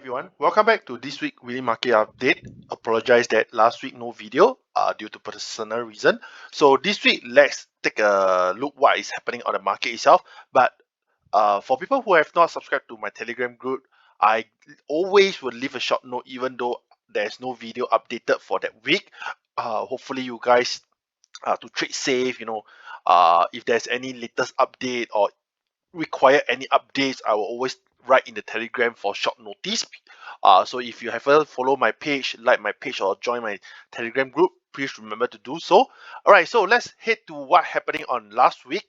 everyone, welcome back to this week Weekly Market Update. Apologize that last week no video due to personal reason. So this week let's take a look what is happening on the market itself. But for people who have not subscribed to my Telegram group, I always will leave a short note even though there's no video updated for that week. Hopefully you guys to trade safe. If there's any latest update or require any updates, I will always write in the Telegram for short notice. So if you haven't follow my page, like my page, or join my Telegram group, please remember to do so. Alright, so let's head to what happening on last week.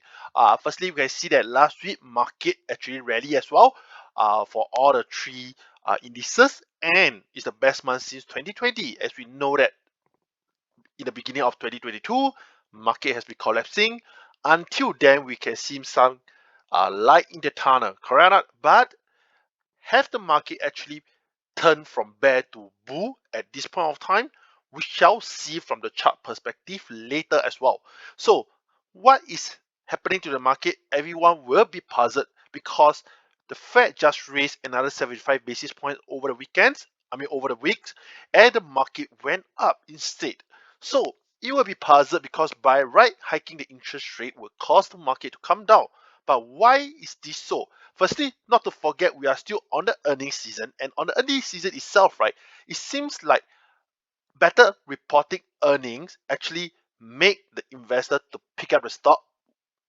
Firstly, we can see that last week market actually rally as well for all the three indices, and it's the best month since 2020, as we know that in the beginning of 2022, market has been collapsing. Until then, we can see some light in the tunnel, correct or not? But have the market actually turned from bear to bull at this point of time? We shall see from the chart perspective later as well. So, what is happening to the market? Everyone will be puzzled because the Fed just raised another 75 basis points over the weekends. Over the weeks, and the market went up instead. So it will be puzzled because by right hiking the interest rate will cause the market to come down. But why is this so? Firstly, not to forget, we are still on the earnings season, and on the earnings season itself, right, it seems like better reporting earnings actually make the investor to pick up the stock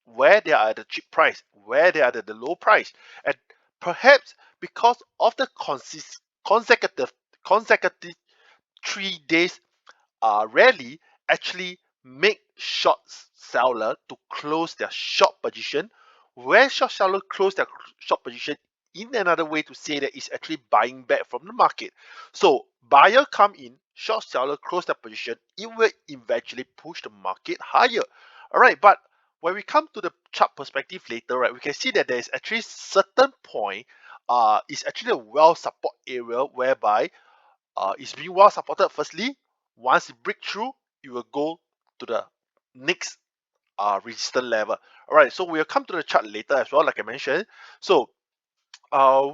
where they are at the cheap price, where they are at the low price, and perhaps because of the consecutive 3 days rally actually make short seller to close their short position, where short seller close their short position in another way to say that it's actually buying back from the market. So buyer come in, short seller close their position, it will eventually push the market higher. All right, but when we come to the chart perspective later, right, we can see that there is actually certain point is actually a well support area whereby it's being well supported. Firstly, once it break through, it will go to the next resistance level. All right, so we'll come to the chart later as well, like I mentioned. So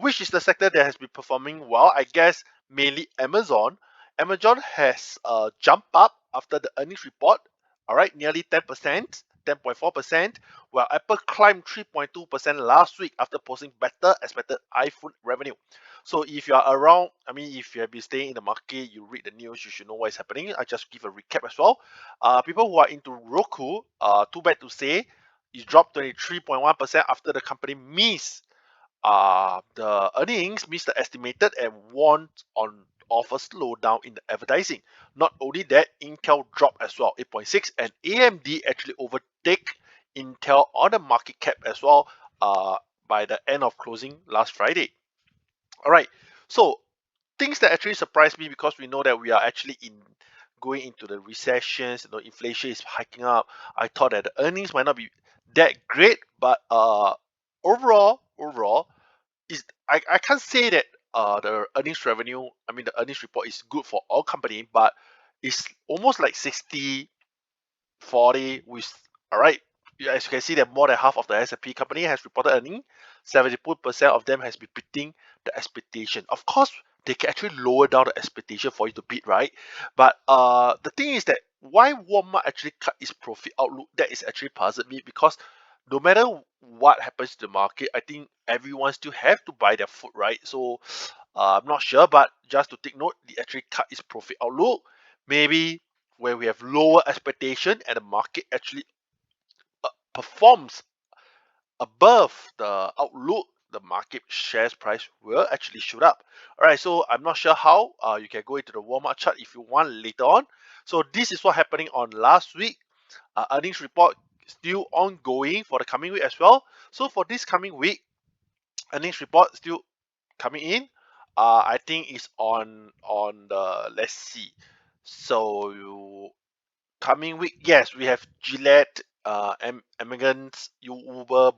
which is the sector that has been performing well? I guess mainly Amazon. Amazon has jumped up after the earnings report. All right, nearly 10%, 10.4%, while Apple climbed 3.2% last week after posting better expected iPhone revenue. So if you are around, if you have been staying in the market, you read the news, you should know what is happening. I just give a recap as well. People who are into Roku, too bad to say, it dropped 23.1% after the company missed the earnings missed the estimated and warned on of a slowdown in the advertising. Not only that, Intel dropped as well, 8.6, and AMD actually overtake Intel on the market cap as well by the end of closing last Friday. All right, so things that actually surprised me because we know that we are actually going into the recessions. Inflation is hiking up. I thought that the earnings might not be that great, but overall is I can't say that the earnings revenue, the earnings report is good for all company, but it's almost like 60-40 with, all right. As you can see that more than half of the S&P company has reported earnings. 70% of them has been beating the expectation. Of course, they can actually lower down the expectation for you to beat, right? But the thing is that why Walmart actually cut its profit outlook, that is actually puzzled me because no matter what happens to the market, I think everyone still have to buy their food, right? So I'm not sure, but just to take note, they actually cut its profit outlook. Maybe when we have lower expectation and the market actually performs above the outlook, the market shares price will actually shoot up. All right, so I'm not sure how. You can go into the Walmart chart if you want later on. So this is what happening on last week. Earnings report still ongoing for the coming week as well. So for this coming week, earnings report still coming in. I think it's on the, let's see. So coming week, yes, we have Gillette, Amazon's, Uber,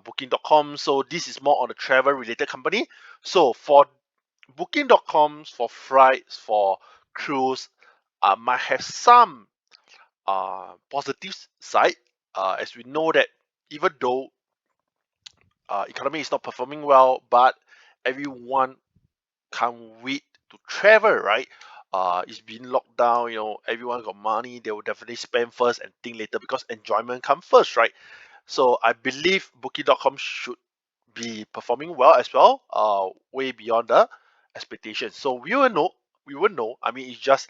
Booking.com. So this is more on the travel related company. So for Booking.com, for flights, for cruise, might have some positive side, as we know that even though economy is not performing well, but everyone can't wait to travel, right? It's been locked down, everyone got money, they will definitely spend first and think later because enjoyment come first, right? So I believe Booking.com should be performing well as well, way beyond the expectations. So we will know. I mean, it's just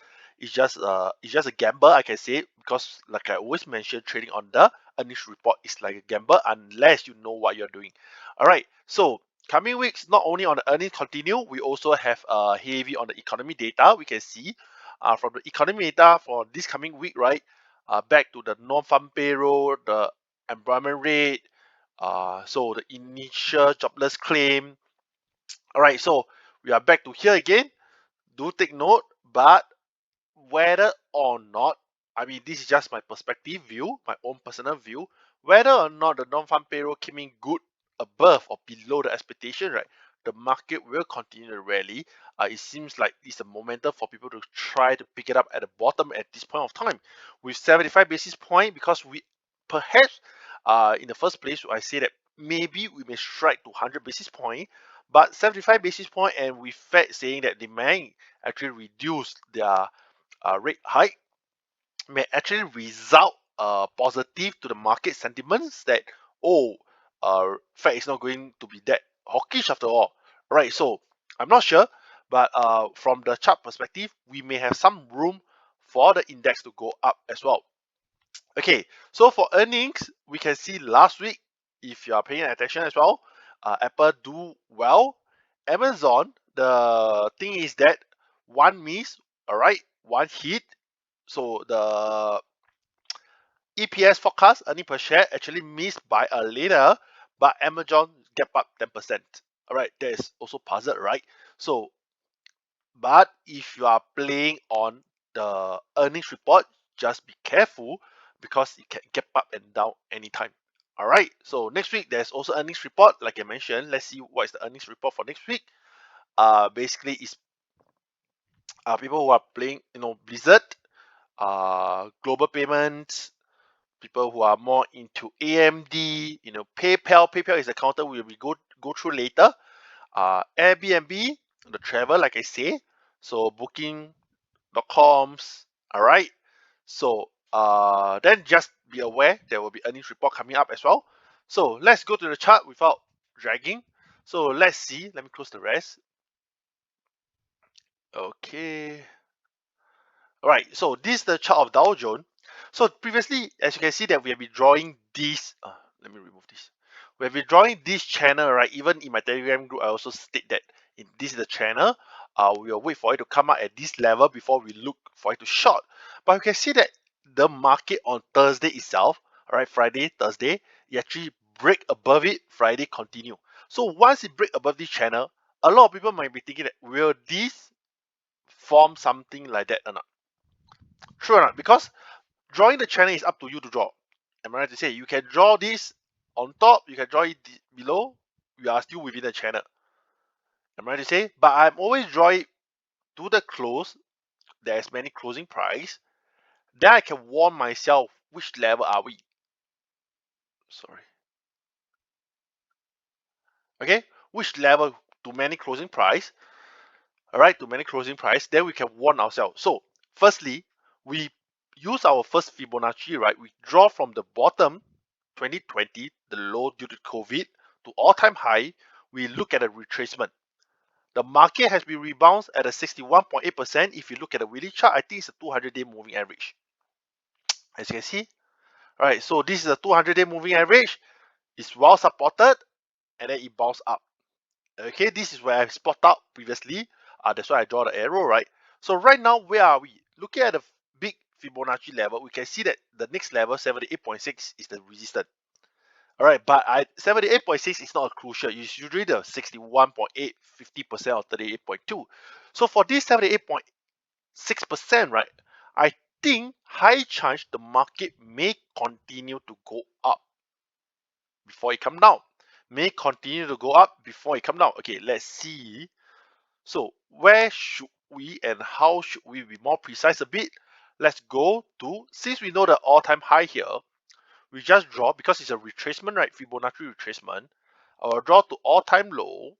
a gamble, I can say, because like I always mention, trading on the earnings report is like a gamble unless you know what you're doing. All right. So coming weeks, not only on the earnings continue, we also have heavy on the economy data. We can see from the economy data for this coming week, right? Back to the non-farm payroll, the employment rate, so the initial jobless claim. All right, so we are back to here again. Do take note, but whether or not, I mean, this is just my perspective view, my own personal view, whether or not the non-farm payroll came in good above or below the expectation, right? The market will continue to rally. It seems like it's a momentum for people to try to pick it up at the bottom at this point of time with 75 basis point, because we perhaps in the first place I say that maybe we may strike to 100 basis point, but 75 basis point and with Fed saying that they may actually reduce their rate hike may actually result positive to the market sentiments that, oh, Fed is not going to be that hawkish after all. Right, so I'm not sure, but from the chart perspective, we may have some room for the index to go up as well. Okay, so for earnings, we can see last week, if you are paying attention as well, Apple do well. Amazon, the thing is that one miss, all right, one hit. So the EPS forecast, earning per share, actually missed by a little, but Amazon gap up 10%. All right, that is also puzzled, right? So, but if you are playing on the earnings report, just be careful because it can gap up and down anytime. All right, so next week there's also earnings report, like I mentioned. Let's see what is the earnings report for next week. Basically, it's people who are playing, Blizzard, global payments, people who are more into AMD, PayPal. PayPal is a counter we will go through later. Airbnb, the travel, like I say. So Booking.coms. All right. So then just be aware there will be earnings report coming up as well. So let's go to the chart without dragging. So let's see. Let me close the rest. Okay. All right, so this is the chart of Dow Jones. So previously, as you can see that we have been drawing this. Let me remove this. We have been drawing this channel, right? Even in my Telegram group, I also state that this is the channel. We will wait for it to come out at this level before we look for it to short. But you can see that the market on Thursday itself, all right, Friday, Thursday, it actually break above it. Friday continue. So once it break above this channel, a lot of people might be thinking that will this form something like that or not? True or not? Because drawing the channel is up to you to draw. Am I right to say you can draw this on top, you can draw it below, you are still within the channel. Am I right to say? But I'm always draw it to the close. There's many closing price. Then I can warn myself which level are we. Sorry. Okay, which level to many closing price. Alright, to many closing price, then we can warn ourselves. So firstly, we use our first Fibonacci, right? We draw from the bottom 2020, the low due to COVID, to all-time high. We look at a retracement. The market has been rebounded at a 61.8%. If you look at the weekly chart, I think it's a 200-day moving average. As you can see, all right, so this is a 200-day moving average. It's well supported, and then it bounced up. Okay, this is where I spot out previously. That's why I draw the arrow, right? So right now, where are we? Looking at the big Fibonacci level, we can see that the next level, 78.6, is the resistance. All right, but 78.6 is not a crucial. It's usually the 61.8, 50% or 38.2. So for this 78.6%, right, I think high chance the market may continue to go up before it come down. May continue to go up before it come down. Okay, let's see. So where should we and how should we be more precise a bit? Let's go to, since we know the all-time high here, we just draw, because it's a retracement, right? Fibonacci retracement. I will draw to all-time low.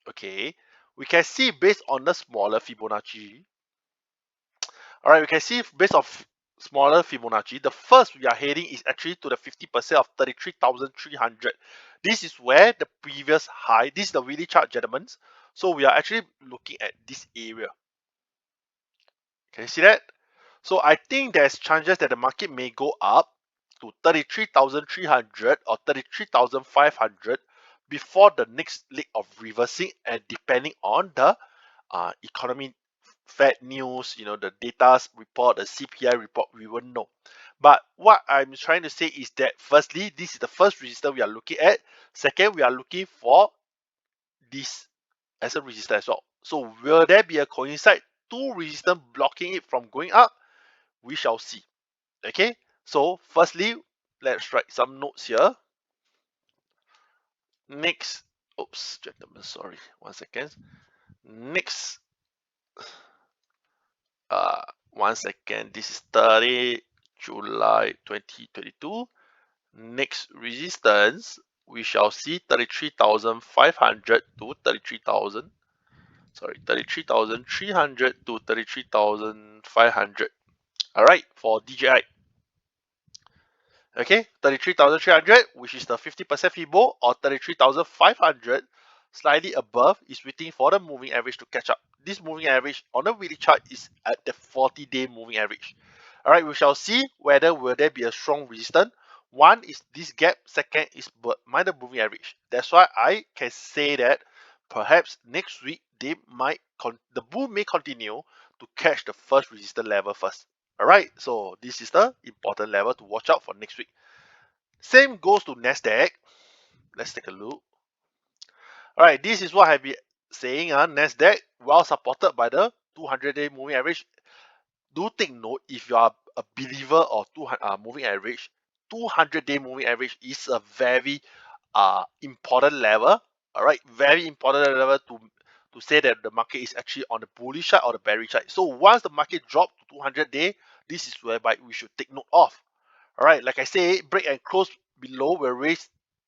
Okay. we can see based on the smaller Fibonacci. All right, we can see based on smaller Fibonacci, the first we are heading is actually to the 50% of 33,300. This is where the previous high, this is the weekly chart, gentlemen. So we are actually looking at this area. Can you see that? So I think there's chances that the market may go up to 33,300 or 33,500 before the next leg of reversing, and depending on the economy, Fed news, the data report, the CPI report, we won't know. But what I'm trying to say is that firstly, this is the first resistance we are looking at. Second, we are looking for this as a resistance as well. So will there be a coincide two resistance blocking it from going up? We shall see. Okay, so firstly, let's write some notes here. Next, oops, gentlemen, sorry, 1 second. Next, uh, 1 second. This is 30 July 2022. Next resistance, we shall see 33,500 to 33,000. Sorry, 33,300 to 33,500. All right, for DJI. Okay, 33,300, which is the 50% Fibo, or 33,500, slightly above, is waiting for the moving average to catch up. This moving average on the weekly chart is at the 40-day moving average. All right, we shall see whether will there be a strong resistance. One is this gap, second is minor moving average. That's why I can say that perhaps next week they might the bull may continue to catch the first resistance level first. Alright, so this is the important level to watch out for next week. Same goes to NASDAQ. Let's take a look. Alright, this is what I've been saying. NASDAQ, well supported by the 200-day moving average. Do take note, if you are a believer of moving average, 200-day moving average is a very important level. Alright, very important level to say that the market is actually on the bullish side or the bearish side. So once the market drops to 200-day, this is whereby we should take note of. All right, like I say, break and close below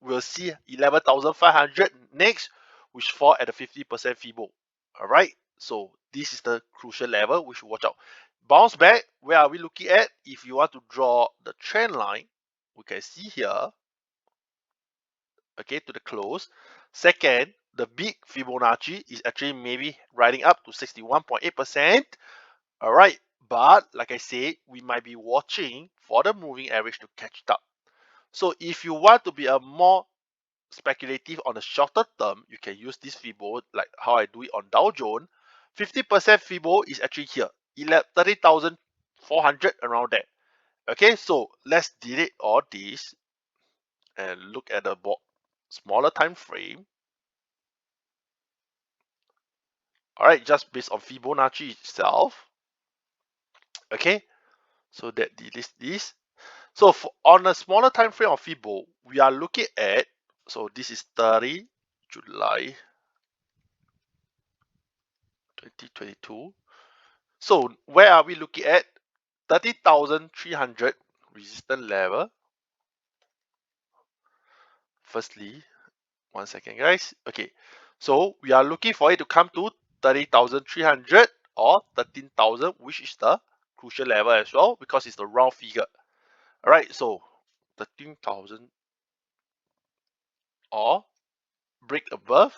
we'll see 11,500 next, which fall at the 50% Fibo. All right, so this is the crucial level we should watch out. Bounce back, where are we looking at? If you want to draw the trend line, we can see here, okay, to the close. Second, the big Fibonacci is actually maybe riding up to 61.8%. All right, but like I say, we might be watching for the moving average to catch up. So if you want to be a more speculative on the shorter term, you can use this Fibo like how I do it on Dow Jones. 50% Fibo is actually here, 30,400 around there. Okay, so let's delete all this and look at the smaller time frame. All right, just based on Fibonacci itself. Okay, so that deletes this. So on a smaller time frame of Fibo, we are looking at, so this is 30 July 2022. So where are we looking at? 30,300 resistance level. Firstly, 1 second guys. Okay, so we are looking for it to come to 30,300 or 13,000, which is the crucial level as well because it's the round figure. All right, so 13,000 or break above,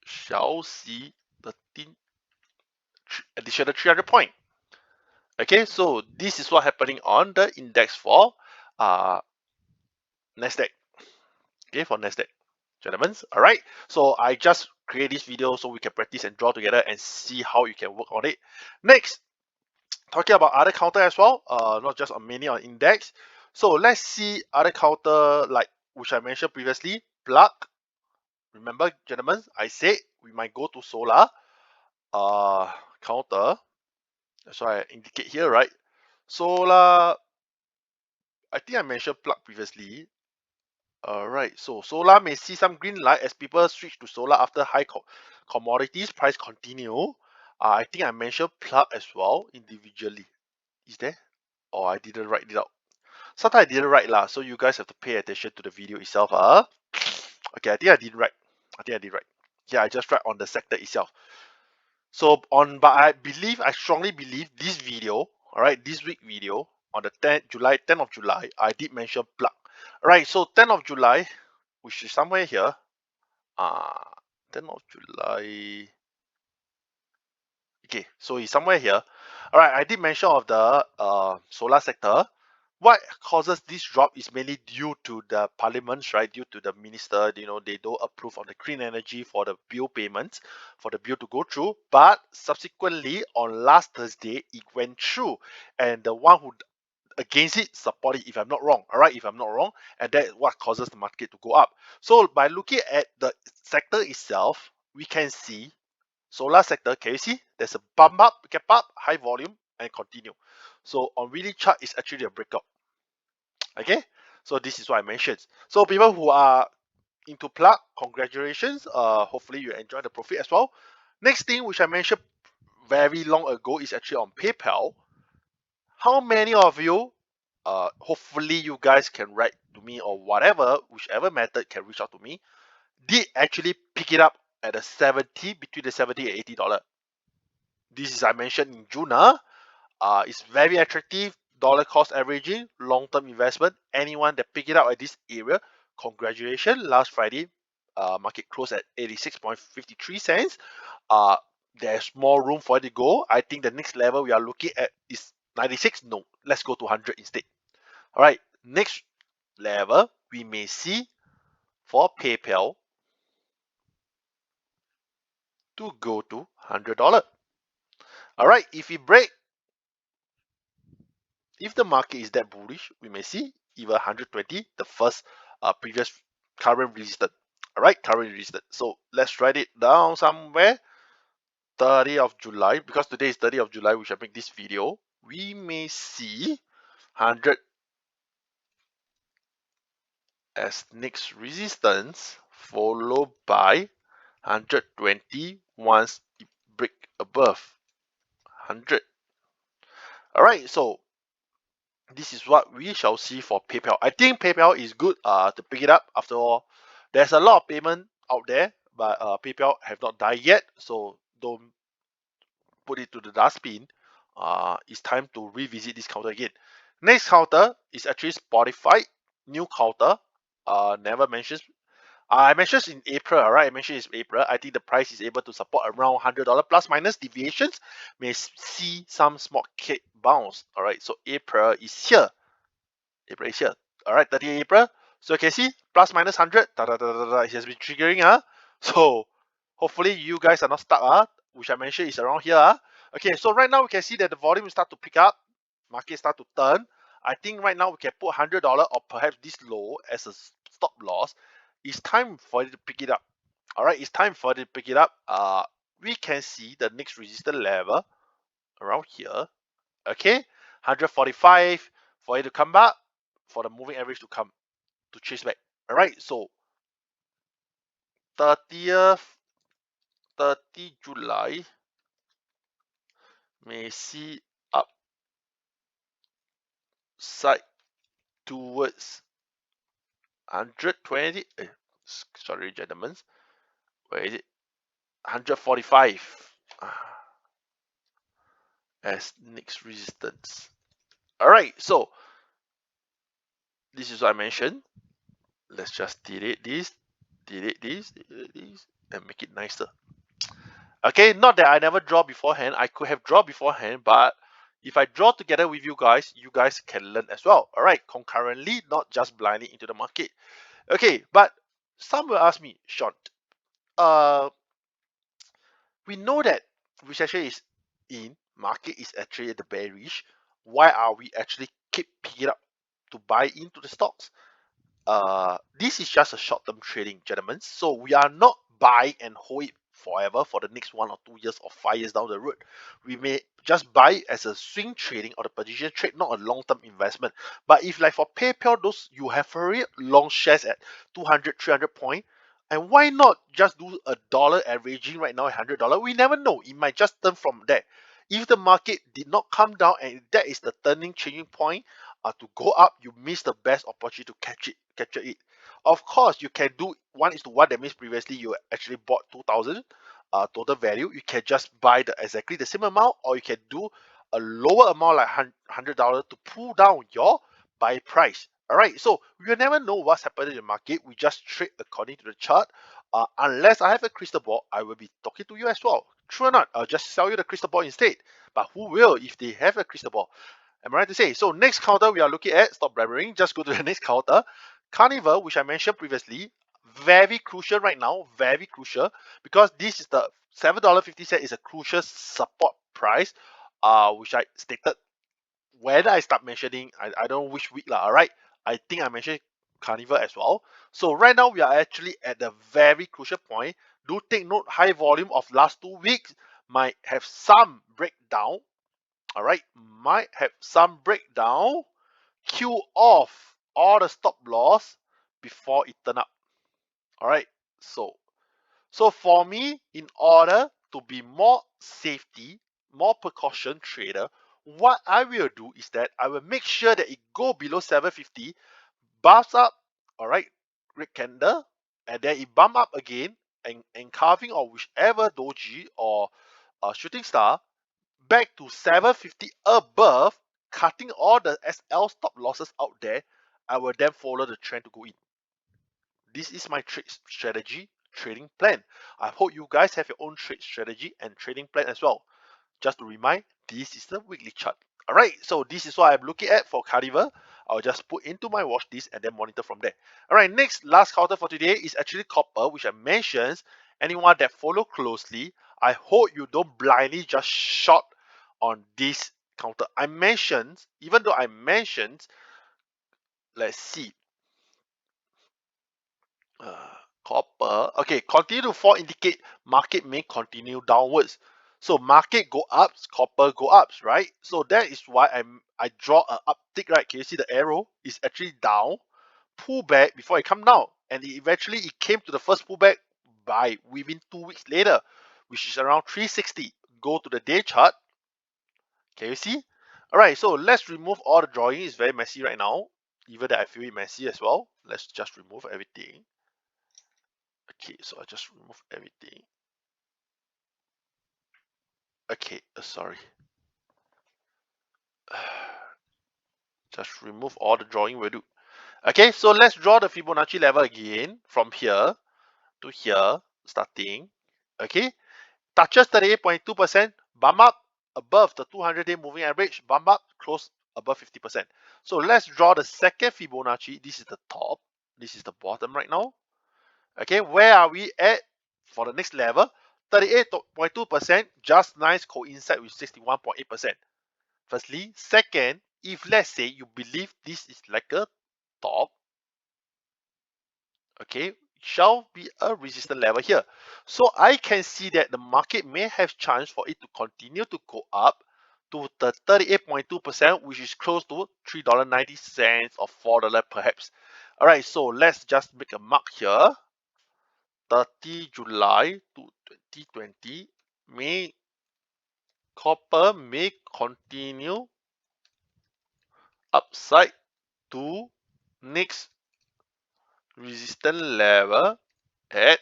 shall see 13 additional 300 point. Okay, so this is what happening on the index for NASDAQ. Okay, for NASDAQ, gentlemen. All right, so I just create this video so we can practice and draw together and see how you can work on it. Next, talking about other counter as well, not just on mini or index. So let's see other counter like which I mentioned previously, plug. Remember, gentlemen, I said we might go to solar counter. That's why I indicate here, right? Solar, I think I mentioned plug previously. Alright, so solar may see some green light as people switch to solar after high commodities price continue. I think I mentioned plug as well individually. Is there? Or I didn't write it out. Sometimes I didn't write lah, so you guys have to pay attention to the video itself. Okay, I think I did right. I think I did right. Yeah, I just write on the sector itself. So but I strongly believe this video, all right, this week video on the 10th of July, I did mention plug. All right, so 10th of July, which is somewhere here, 10th of July. Okay, so it's somewhere here. All right, I did mention of the solar sector. What causes this drop is mainly due to the parliaments, right? Due to the minister, they don't approve of the clean energy for the bill payments, for the bill to go through. But subsequently, on last Thursday, it went through, and the one who against it support it. If I'm not wrong, all right. If I'm not wrong, and that is what causes the market to go up. So by looking at the sector itself, we can see solar sector, can you see? There's a bump up, gap up, high volume, and continue. So on weekly chart, it's actually a breakout. Okay, so this is what I mentioned. So people who are into plug, congratulations. Hopefully you enjoy the profit as well. Next thing which I mentioned very long ago is actually on PayPal. How many of you, hopefully you guys can write to me or whatever, whichever method can reach out to me, did actually pick it up at a 70, between the 70 and $80. This is I mentioned in June. It's very attractive, dollar cost averaging, long-term investment. Anyone that pick it up at this area, congratulations. Last Friday, market closed at 86.53 cents. Uh, there's more room for it to go. I think the next level we are looking at is 96. No, let's go to 100 instead. All right, next level we may see for PayPal to go to $100. All right, if we break, if the market is that bullish, we may see even 120, the first previous current resistance. All right, current resistance. So let's write it down somewhere. 30th of July, because today is 30th of July, which I make this video. We may see 100 as next resistance, followed by 120 once it break above 100. All right, so this is what we shall see for PayPal. I think PayPal is good to pick it up. After all, there's a lot of payment out there, but PayPal have not died yet, so don't put it to the dustbin. It's time to revisit this counter again. Next counter is actually Spotify, new counter. Never mentions. I mentioned in April, alright. I mentioned it's April. I think the price is able to support around $100 plus minus deviations. May see some small cake bounce. Alright, so April is here. April is here. Alright, 30th April. So you can see plus minus 100. It has been triggering. So hopefully you guys are not stuck. Which I mentioned is around here. Okay, so right now we can see that the volume start to pick up. Market start to turn. I think right now we can put $100 or perhaps this low as a stop loss. It's time for it to pick it up. Alright, it's time for it to pick it up. We can see the next resistance level around here. Okay, 145 for it to come back, for the moving average to come to chase back. All right, so 30th 30 July may see upside towards 120. Sorry, gentlemen, where is it? 145 as next resistance. All right, so this is what I mentioned. Let's just delete this, and make it nicer. Okay, not that I never draw beforehand. I could have drawn beforehand, but if I draw together with you guys can learn as well. All right, concurrently, not just blindly into the market. Okay, but some will ask me, Sean, uh, we know that recession is in, market is actually at the bearish. Why are we actually keep picking up to buy into the stocks? This is just a short-term trading, gentlemen. So we are not buy and hold it forever for the next 1 or 2 years or 5 years down the road. We may just buy as a swing trading or the position trade, not a long-term investment. But if like for PayPal, those you have very long shares at 200, 300 point, and why not just do a dollar averaging right now at $100? We never know. It might just turn from there. If the market did not come down and that is the turning changing point, to go up, you miss the best opportunity to capture it. Of course, you can do 1:1. That means previously you actually bought 2,000 total value. You can just buy exactly the same amount, or you can do a lower amount like $100 to pull down your buy price. All right, so you never know what's happening in the market. We just trade according to the chart. Unless I have a crystal ball, I will be talking to you as well. True or not? I'll just sell you the crystal ball instead. But who will if they have a crystal ball? Am I right to say? So next counter we are looking at, stop blabbering, just go to the next counter. Carnival, which I mentioned previously, very crucial right now, very crucial, because this is the $7.50 is a crucial support price, which I stated when I start mentioning, I don't know which week lah, alright? I think I mentioned Carnival as well. So right now we are actually at the very crucial point. Do take note, high volume of last 2 weeks might have some breakdown. Alright, might have some breakdown. Queue off all the stop loss before it turn up. Alright, so for me, in order to be more safety, more precaution trader, what I will do is that I will make sure that it go below 750, bumps up, all right, red candle, and then it bump up again, and carving or whichever doji or shooting star back to 750 above, cutting all the SL stop losses out there. I will then follow the trend to go in. This is my trade strategy, trading plan. I hope you guys have your own trade strategy and trading plan as well. Just to remind, this is the weekly chart. Alright, so this is what I'm looking at for Carnival. I'll just put into my watch list and then monitor from there. Alright, next last counter for today is actually copper, which I mentioned. Anyone that follow closely, I hope you don't blindly just short on this counter. I mentioned, even though I mentioned, let's see, uh, copper. Okay, continue to fall indicate market may continue downwards. So market go ups, copper go ups, right? So that is why I draw a uptick, right? Can you see the arrow is actually down, pull back before it come down, and eventually it came to the first pullback by within 2 weeks later, which is around 360. Go to the day chart. Can you see? All right, so let's remove all the drawing. It's very messy right now, even that I feel it messy as well. Let's just remove everything. Okay, so I just remove everything. Okay, sorry. Just remove all the drawing will do. Okay, so let's draw the Fibonacci level again from here to here, starting. Okay, touches 38.2%, bump up above the 200-day moving average, bump up, close above 50%. So let's draw the second Fibonacci. This is the top, this is the bottom right now. Okay, where are we at for the next level? 38.2%, just nice coincide with 61.8%. Firstly, second, if let's say you believe this is like a top, okay, shall be a resistance level here. So I can see that the market may have chance for it to continue to go up to the 38.2%, which is close to $3.90 or $4 perhaps. All right, so let's just make a mark here. 30 July to 2020, may copper may continue upside to next resistance level at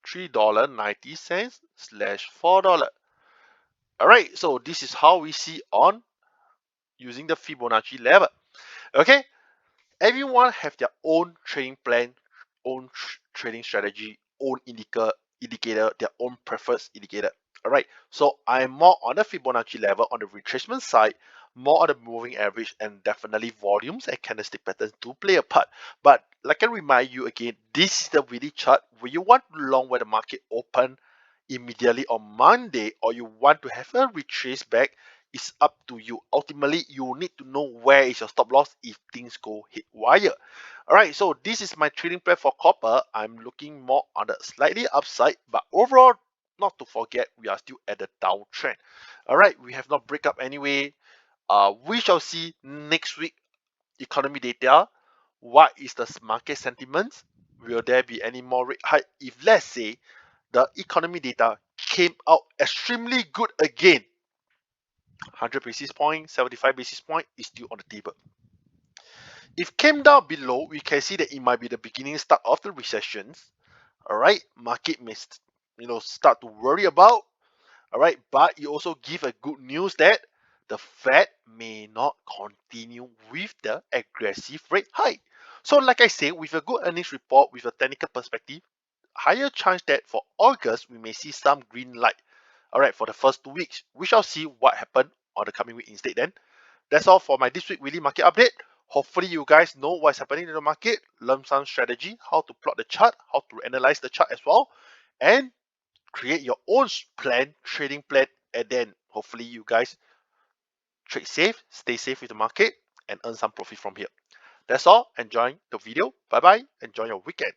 $3.90/$4. Alright, so this is how we see on using the Fibonacci level. Okay, everyone have their own trading plan, own trading strategy, own indicator, their own preferred indicator. All right, so I'm more on the Fibonacci level on the retracement side, more on the moving average, and definitely volumes and candlestick patterns do play a part. But like I remind you again, this is the weekly chart where you want to long where the market open immediately on Monday, or you want to have a retrace back. It's up to you. Ultimately, you need to know where is your stop loss if things go haywire. Alright, so this is my trading plan for copper. I'm looking more on the slightly upside, but overall, not to forget, we are still at the downtrend. Alright, we have not break up anyway. We shall see next week economy data. What is the market sentiments? Will there be any more rate hike? If let's say the economy data came out extremely good again, 100 basis point, 75 basis point is still on the table. If came down below, we can see that it might be the beginning start of the recessions. All right, market may start to worry about. All right, but it also give a good news that the Fed may not continue with the aggressive rate hike. So like I say, with a good earnings report with a technical perspective, higher chance that for August we may see some green light. All right, for the first 2 weeks, we shall see what happened on the coming week instead. Then that's all for my this week weekly market update. Hopefully you guys know what's happening in the market, learn some strategy, how to plot the chart, how to analyze the chart as well, and create your own trading plan, and then hopefully you guys trade safe, stay safe with the market, and earn some profit from here. That's all. Enjoy the video. Bye bye. Enjoy your weekend.